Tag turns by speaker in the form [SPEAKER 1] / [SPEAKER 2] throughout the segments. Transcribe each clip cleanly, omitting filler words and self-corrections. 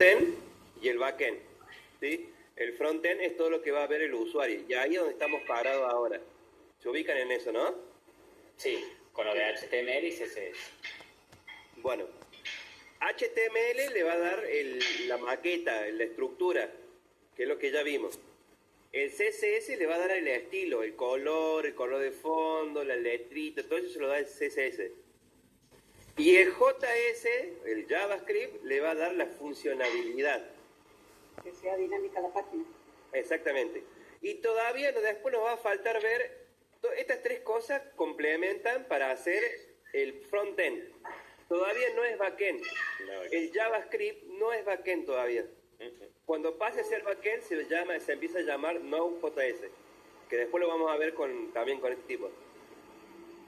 [SPEAKER 1] frontend y el backend, ¿sí? El frontend es todo lo que va a ver el usuario, y ahí es donde estamos parados ahora. ¿Se ubican en eso, no?
[SPEAKER 2] Sí, con lo de HTML y CSS.
[SPEAKER 1] Bueno, HTML le va a dar la maqueta, la estructura, que es lo que ya vimos. El CSS le va a dar el estilo, el color de fondo, la letrita, todo eso se lo da el CSS. Y el JS, el JavaScript, le va a dar la funcionalidad.
[SPEAKER 3] Que sea dinámica la página.
[SPEAKER 1] Exactamente. Y todavía después nos va a faltar ver, estas tres cosas complementan para hacer el frontend. Todavía no es backend. El JavaScript no es backend todavía. Cuando pase a ser backend se empieza a llamar Node.js, que después lo vamos a ver también con este tipo.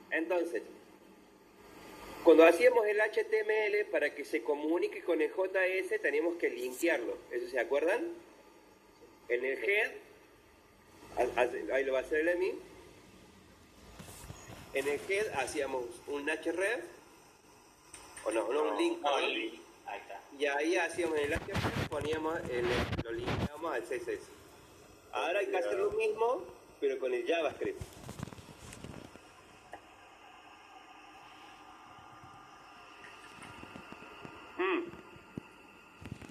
[SPEAKER 1] Entonces, cuando hacíamos el HTML, para que se comunique con el JS, teníamos que linkearlo. ¿Eso se acuerdan? En el head, ahí lo va a hacer el EMI. En el head hacíamos un href, o no, un link.
[SPEAKER 2] Ahí está.
[SPEAKER 1] Y ahí hacíamos el href, lo linkeamos al CSS. Ahora hay que hacer lo mismo, pero con el JavaScript.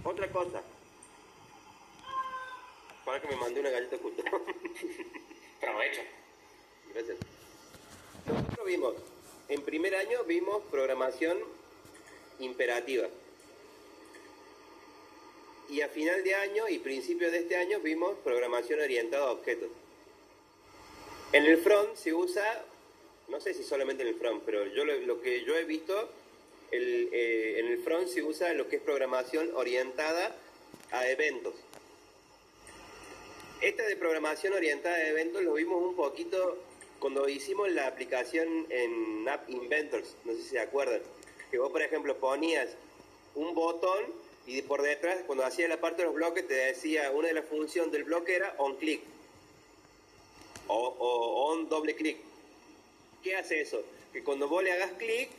[SPEAKER 1] Otra cosa. Para que me mandé una galleta justo.
[SPEAKER 2] Provecho.
[SPEAKER 1] Gracias. Nosotros en primer año vimos programación imperativa. Y a final de año y principio de este año vimos programación orientada a objetos. En el front se usa, no sé si solamente en el front, pero lo que yo he visto, en el front se usa lo que es programación orientada a eventos. Esta de programación orientada a eventos lo vimos un poquito cuando hicimos la aplicación en App Inventors, no sé si se acuerdan, que vos por ejemplo ponías un botón y por detrás cuando hacías la parte de los bloques te decía, una de las funciones del bloque era on click o on doble click. ¿Qué hace eso? Que cuando vos le hagas clic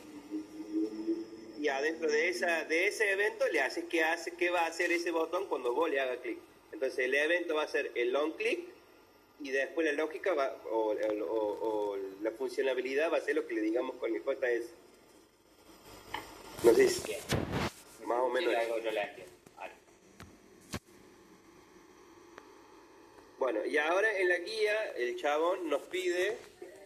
[SPEAKER 1] y adentro de ese evento le haces qué va a hacer ese botón cuando vos le hagas clic. Entonces el evento va a ser el on click y después la lógica o la funcionalidad va a ser lo que le digamos con el JS. No sé si más o menos.
[SPEAKER 2] Sí, algo yo la entiendo. Vale.
[SPEAKER 1] Bueno, y ahora en la guía el chabón nos pide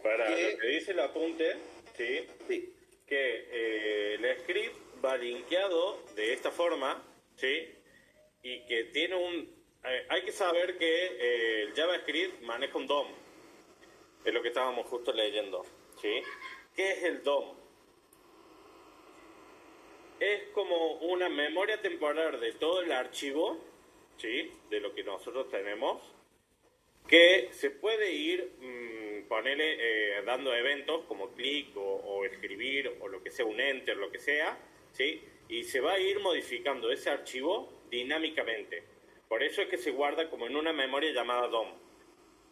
[SPEAKER 4] Para lo que dice el apunte, ¿sí?
[SPEAKER 1] Sí.
[SPEAKER 4] Que el script va linkeado de esta forma, ¿sí? Y que tiene hay que saber que el JavaScript maneja un DOM. Es lo que estábamos justo leyendo, ¿sí? ¿Qué es el DOM? Es como una memoria temporal de todo el archivo, ¿sí? De lo que nosotros tenemos, que se puede ir, ponerle, dando eventos como clic o escribir o lo que sea, un enter, lo que sea, ¿sí? Y se va a ir modificando ese archivo dinámicamente. Por eso es que se guarda como en una memoria llamada DOM.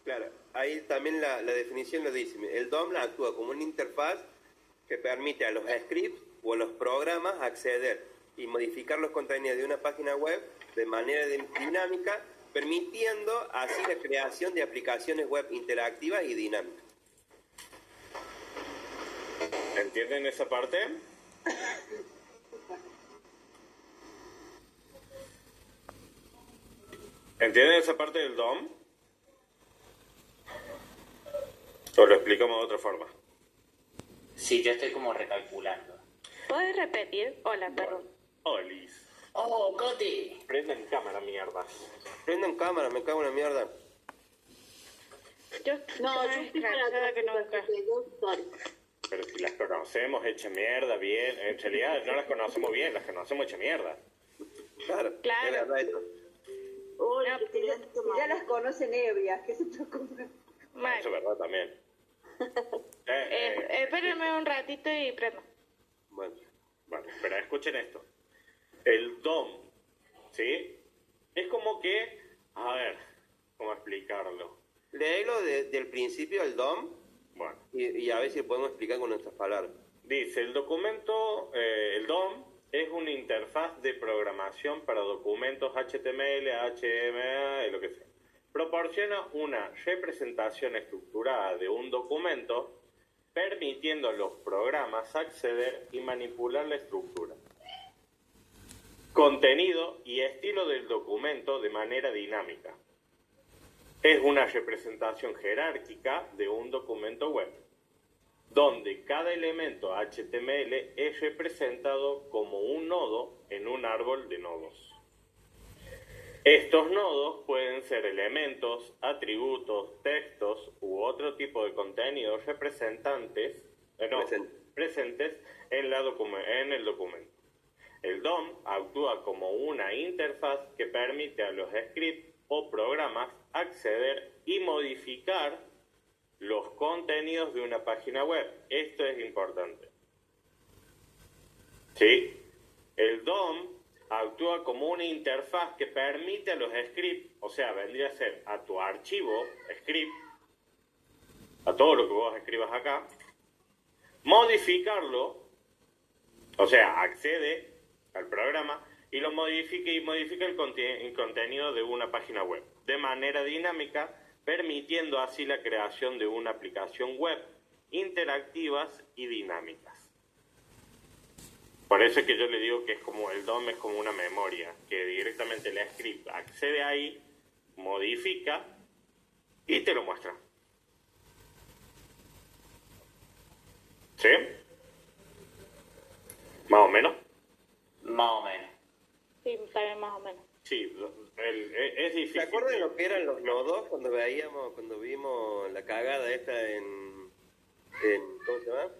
[SPEAKER 1] Claro, ahí también la definición lo dice. El DOM actúa como una interfaz que permite a los scripts o a los programas acceder y modificar los contenidos de una página web de manera dinámica, permitiendo así la creación de aplicaciones web interactivas y dinámicas.
[SPEAKER 4] ¿Entienden esa parte? ¿Entienden esa parte del DOM? ¿O lo explicamos de otra forma?
[SPEAKER 2] Sí, yo estoy como recalculando.
[SPEAKER 5] ¿Puedes repetir? Hola, perdón.
[SPEAKER 4] Olis.
[SPEAKER 2] ¡Oh, Coti!
[SPEAKER 4] Prenden cámara, mierda.
[SPEAKER 1] Prenden cámara, me cago en la mierda.
[SPEAKER 5] Yo
[SPEAKER 3] No, yo
[SPEAKER 5] estoy
[SPEAKER 3] estoy para
[SPEAKER 5] cansada que nunca.
[SPEAKER 4] Pero si las conocemos hecha mierda, bien. En realidad no las conocemos bien, las conocemos hecha mierda.
[SPEAKER 1] Claro,
[SPEAKER 5] Claro.
[SPEAKER 1] es verdad esto.
[SPEAKER 3] Uy,
[SPEAKER 5] No,
[SPEAKER 3] que ya las conocen ebrias, que se preocupen.
[SPEAKER 5] Mal.
[SPEAKER 4] Eso es verdad también.
[SPEAKER 5] Espérenme un ratito y prendo.
[SPEAKER 1] Bueno,
[SPEAKER 4] Pero escuchen esto. El DOM, ¿sí? Es como que, a ver, ¿cómo explicarlo?
[SPEAKER 1] léelo del principio al DOM
[SPEAKER 4] Bueno,
[SPEAKER 1] y a ver si podemos explicar con nuestras palabras.
[SPEAKER 4] dice el documento, el DOM, es una interfaz de programación para documentos HTML, HTML, lo que sea. Proporciona una representación estructurada de un documento, permitiendo a los programas acceder y manipular la estructura, contenido y estilo del documento de manera dinámica. Es una representación jerárquica de un documento web, donde cada elemento HTML es representado como un nodo en un árbol de nodos. Estos nodos pueden ser elementos, atributos, textos u otro tipo de contenidos presentes en el documento. El DOM actúa como una interfaz que permite a los scripts o programas acceder y modificar los contenidos de una página web. Esto es importante. ¿Sí? El DOM actúa como una interfaz que permite a los scripts, o sea, vendría a ser a tu archivo, script, a todo lo que vos escribas acá, modificarlo, o sea, accede al programa y lo modifica el contenido de una página web de manera dinámica, permitiendo así la creación de una aplicación web interactivas y dinámicas. Por eso es que yo le digo que es como el DOM es como una memoria, que directamente el script accede ahí, modifica y te lo muestra. ¿Sí? ¿Más o menos?
[SPEAKER 2] Más o menos.
[SPEAKER 5] Sí, también más o menos.
[SPEAKER 4] Sí, es difícil.
[SPEAKER 1] ¿Se acuerdan de lo que eran los nodos cuando vimos la cagada esta en ¿cómo se llama?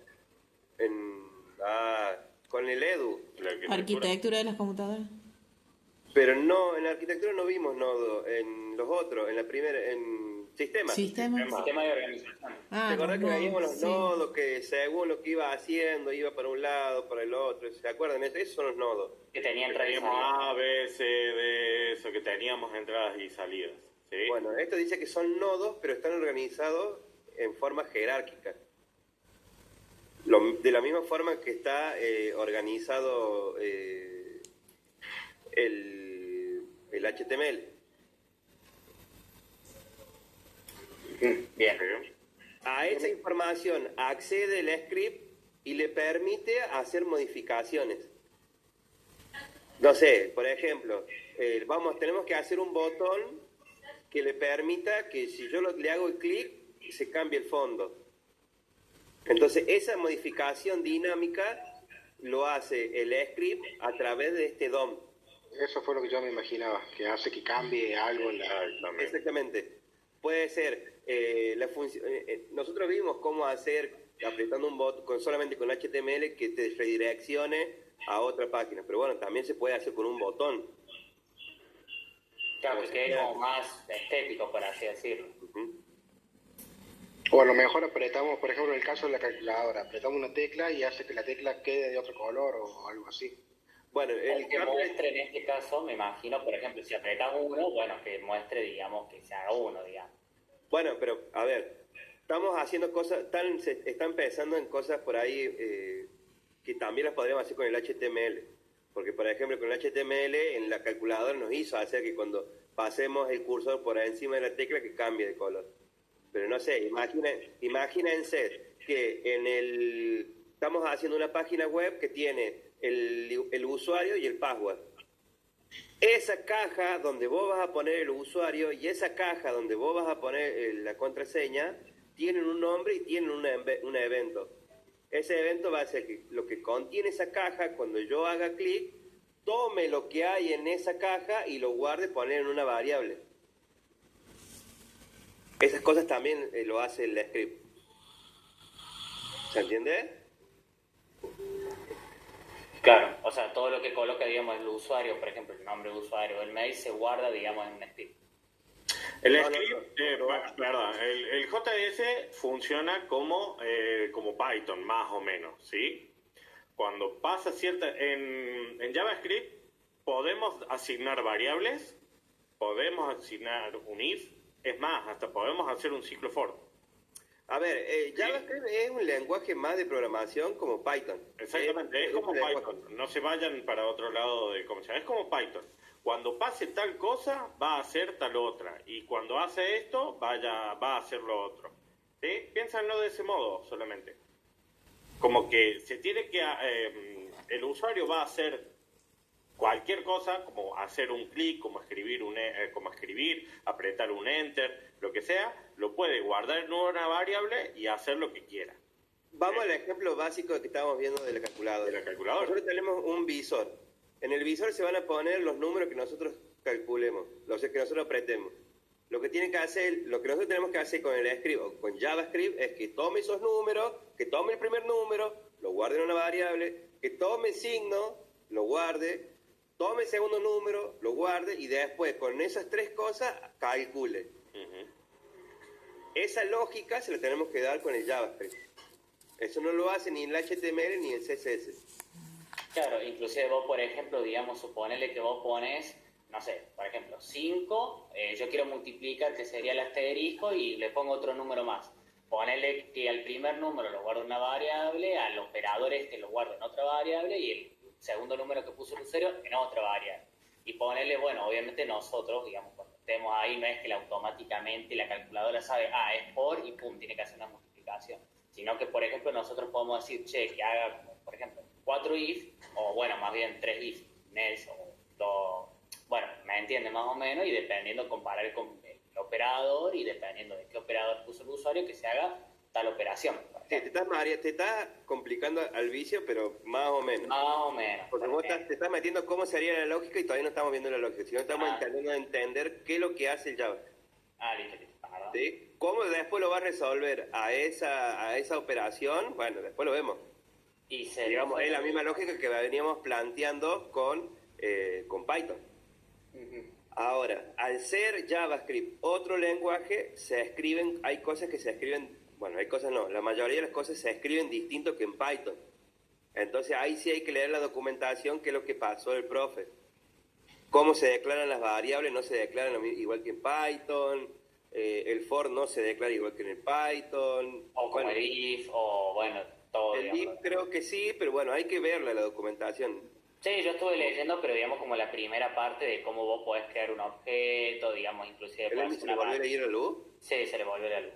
[SPEAKER 1] Con el EDU.
[SPEAKER 6] Arquitectura de las computadoras.
[SPEAKER 1] Pero no, en la arquitectura no vimos nodo, en los otros, en sistemas.
[SPEAKER 6] Sistema.
[SPEAKER 2] Sistema de organización.
[SPEAKER 1] ¿Te acordás que veíamos los
[SPEAKER 6] sí.
[SPEAKER 1] nodos que según lo que iba haciendo, iba para un lado, para el otro? ¿Se acuerdan? Esos son los nodos.
[SPEAKER 2] Que tenían
[SPEAKER 4] Teníamos
[SPEAKER 2] redes.
[SPEAKER 4] A, B, C, D, eso, que teníamos entradas y salidas. ¿Sí?
[SPEAKER 1] Bueno, esto dice que son nodos, pero están organizados en forma jerárquica. De la misma forma que está organizado el HTML.
[SPEAKER 2] Bien.
[SPEAKER 1] A esa información accede el script y le permite hacer modificaciones. No sé, por ejemplo, tenemos que hacer un botón que le permita que si yo le hago el clic, se cambie el fondo. Entonces, esa modificación dinámica lo hace el script a través de este DOM.
[SPEAKER 7] Eso fue lo que yo me imaginaba, que hace que cambie algo en la...
[SPEAKER 1] Exactamente. Puede ser, nosotros vimos cómo hacer, apretando un botón, solamente con HTML, que te redireccione a otra página. Pero bueno, también se puede hacer con un botón.
[SPEAKER 2] Claro, que es como más estético, por así decirlo.
[SPEAKER 1] Uh-huh.
[SPEAKER 7] O a lo mejor apretamos, por ejemplo, en el caso de la calculadora, apretamos una tecla y hace que la tecla quede de otro color o algo así.
[SPEAKER 1] Bueno,
[SPEAKER 2] El que muestre en este caso, me imagino, por ejemplo, si apretas uno, bueno, que muestre, digamos, que se haga uno, digamos.
[SPEAKER 1] Bueno, pero, a ver, estamos haciendo cosas, están pensando en cosas por ahí que también las podríamos hacer con el HTML. Porque, por ejemplo, con el HTML en la calculadora nos hizo hacer que cuando pasemos el cursor por encima de la tecla que cambie de color. Pero no sé, imagínense que estamos haciendo una página web que tiene el usuario y el password. Esa caja donde vos vas a poner el usuario y esa caja donde vos vas a poner la contraseña tienen un nombre y tienen un evento. Ese evento va a ser que lo que contiene esa caja, cuando yo haga clic, tome lo que hay en esa caja y lo guarde, poner en una variable. Esas cosas también lo hace el script. ¿Se entiende?
[SPEAKER 2] Claro, o sea, todo lo que coloca, digamos, el usuario, por ejemplo, el nombre de usuario, el mail, se guarda, digamos, en un script.
[SPEAKER 4] El script, perdón, el JS funciona como Python, más o menos, ¿sí? Cuando pasa en JavaScript podemos asignar variables, podemos asignar un if, es más, hasta podemos hacer un ciclo for.
[SPEAKER 1] A ver, JavaScript es un lenguaje más de programación como Python.
[SPEAKER 4] Exactamente, es como
[SPEAKER 1] un lenguaje.
[SPEAKER 4] Python. No se vayan para otro lado de cómo se llama. Es como Python. Cuando pase tal cosa, va a hacer tal otra. Y cuando hace esto, va a hacer lo otro. ¿Sí? Piénsanlo de ese modo solamente. Como que se tiene que... el usuario va a hacer cualquier cosa, como hacer un clic, como escribir, apretar un enter, lo que sea, lo puede guardar en una variable y hacer lo que quiera.
[SPEAKER 1] Vamos al ejemplo básico que estábamos viendo de la calculadora.
[SPEAKER 4] De la calculadora.
[SPEAKER 1] Nosotros tenemos un visor. En el visor se van a poner los números que nosotros calculemos, los que nosotros apretemos. Lo que nosotros tenemos que hacer con el script o con JavaScript es que tome esos números, que tome el primer número, lo guarde en una variable, que tome el signo, lo guarde, tome el segundo número, lo guarde y después con esas tres cosas calcule. Esa lógica se la tenemos que dar con el JavaScript. Eso no lo hace ni el HTML ni el CSS.
[SPEAKER 2] Claro, inclusive vos, por ejemplo, digamos, suponele que vos pones, no sé, por ejemplo, 5, yo quiero multiplicar, que sería el asterisco, y le pongo otro número más. Ponele que al primer número lo guardo en una variable, al operador lo guardo en otra variable, y el segundo número que puso el usuario en otra variable. Y ponele, bueno, obviamente nosotros, digamos, cuando estemos ahí, no es que automáticamente la calculadora sabe, es por, y pum, tiene que hacer una multiplicación. Sino que, por ejemplo, nosotros podemos decir, que haga, como, por ejemplo, 4 if, o bueno, más bien 3 if, else, o 2, bueno, me entiende más o menos, y dependiendo, comparar con el operador, y dependiendo de qué operador puso el usuario, que se haga tal operación.
[SPEAKER 1] Sí, te estás complicando al vicio, pero más o menos.
[SPEAKER 2] Más o menos.
[SPEAKER 1] Porque vos te estás metiendo cómo sería la lógica y todavía no estamos viendo la lógica, sino estamos intentando entender qué es lo que hace el Java.
[SPEAKER 2] Listo.
[SPEAKER 1] ¿Sí? ¿Cómo después lo va a resolver a esa operación? Bueno, después lo vemos.
[SPEAKER 2] Y
[SPEAKER 1] digamos, es la misma lógica que veníamos planteando con Python. Ahora, al ser JavaScript otro lenguaje, hay cosas que se escriben, bueno, hay cosas no, la mayoría de las cosas se escriben distinto que en Python. Entonces ahí sí hay que leer la documentación, qué es lo que pasó el profe. Cómo se declaran las variables, no se declaran igual que en Python. El for no se declara igual que en el Python.
[SPEAKER 2] O como el if, o bueno, todo.
[SPEAKER 1] El if creo que sí, pero bueno, hay que verla la documentación.
[SPEAKER 2] Sí, yo estuve leyendo, pero digamos como la primera parte de cómo vos podés crear un objeto, digamos, inclusive...
[SPEAKER 1] ¿Se le volvió a ir a la luz?
[SPEAKER 2] Sí, se le volvió la luz.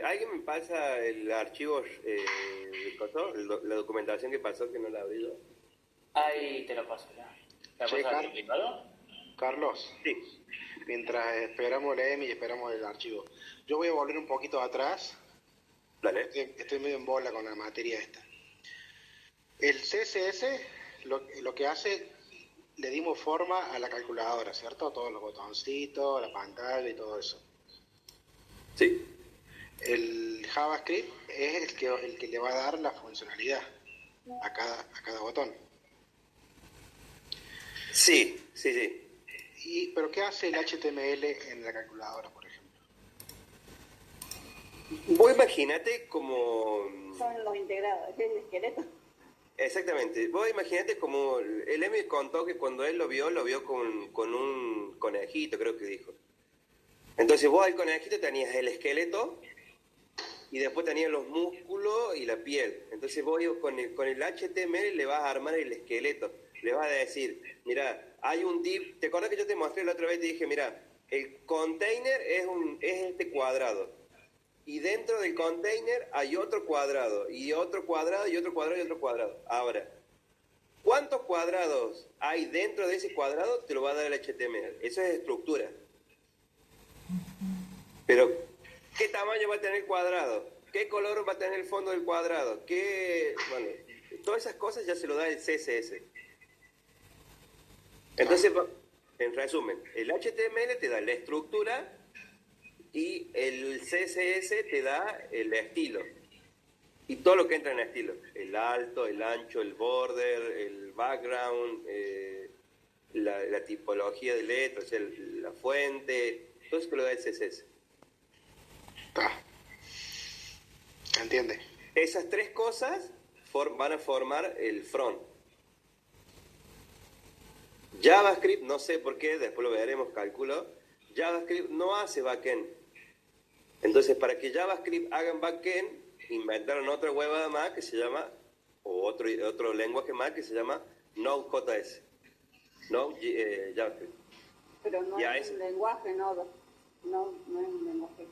[SPEAKER 1] ¿Alguien me pasa el archivo, la documentación que pasó que no la abrí yo?
[SPEAKER 2] Ahí te lo paso ya. ¿Te
[SPEAKER 7] Sí,
[SPEAKER 2] paso el privado?
[SPEAKER 7] Carlos,
[SPEAKER 1] Sí.
[SPEAKER 7] mientras esperamos el EMI y esperamos el archivo, yo voy a volver un poquito atrás.
[SPEAKER 1] Dale.
[SPEAKER 7] Estoy medio en bola con la materia esta. El CSS lo que hace, le dimos forma a la calculadora, ¿cierto? Todos los botoncitos, la pantalla y todo eso.
[SPEAKER 1] Sí.
[SPEAKER 7] El JavaScript es el que le va a dar la funcionalidad a cada botón.
[SPEAKER 1] Sí.
[SPEAKER 7] ¿Pero qué hace el HTML en la calculadora, por ejemplo?
[SPEAKER 1] Vos imaginate como...
[SPEAKER 3] Son los integrados, el esqueleto.
[SPEAKER 1] Exactamente. Vos imaginate como... El Emi contó que cuando él lo vio con un conejito, creo que dijo. Entonces vos al conejito tenías el esqueleto y después tenías los músculos y la piel. Entonces vos con el HTML le vas a armar el esqueleto. Le vas a decir, mira, hay un div... ¿Te acuerdas que yo te mostré la otra vez y te dije, mira, el container es este cuadrado. Y dentro del container hay otro cuadrado, y otro cuadrado, y otro cuadrado, y otro cuadrado. Ahora, ¿cuántos cuadrados hay dentro de ese cuadrado? Te lo va a dar el HTML. Eso es estructura. Pero, ¿qué tamaño va a tener el cuadrado? ¿Qué color va a tener el fondo del cuadrado? Bueno, todas esas cosas ya se lo da el CSS. Entonces, en resumen, el HTML te da la estructura y el CSS te da el estilo. Y todo lo que entra en estilo. El alto, el ancho, el border, el background, la tipología de letras, la fuente, todo eso que lo da el CSS.
[SPEAKER 7] ¿Entiende?
[SPEAKER 1] Esas tres cosas van a formar el front. JavaScript, no sé por qué, después lo veremos, calculo. JavaScript no hace backend. Entonces, para que JavaScript haga backend, inventaron otra huevada más que se llama, o otro lenguaje más que se llama Node.js. Node JavaScript.
[SPEAKER 3] Pero no
[SPEAKER 1] Ya
[SPEAKER 3] es
[SPEAKER 1] es-
[SPEAKER 3] un lenguaje, no es un lenguaje.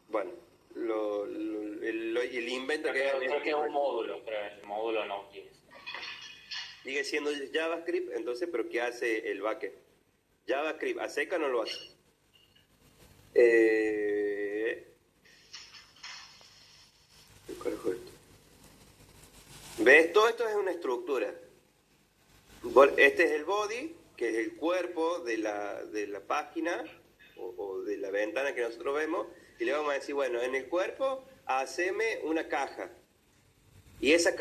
[SPEAKER 1] Bueno, el invento que
[SPEAKER 2] Creo que es un módulo, creo, el módulo Node.js.
[SPEAKER 1] sigue siendo JavaScript, entonces, pero ¿qué hace el backend? JavaScript a seca no lo hace. ¿Qué carajo es esto? ¿Ves? Todo esto es una estructura. Este es el body, que es el cuerpo de la página o de la ventana que nosotros vemos, y le vamos a decir, bueno, en el cuerpo, haceme una caja. Y esa caja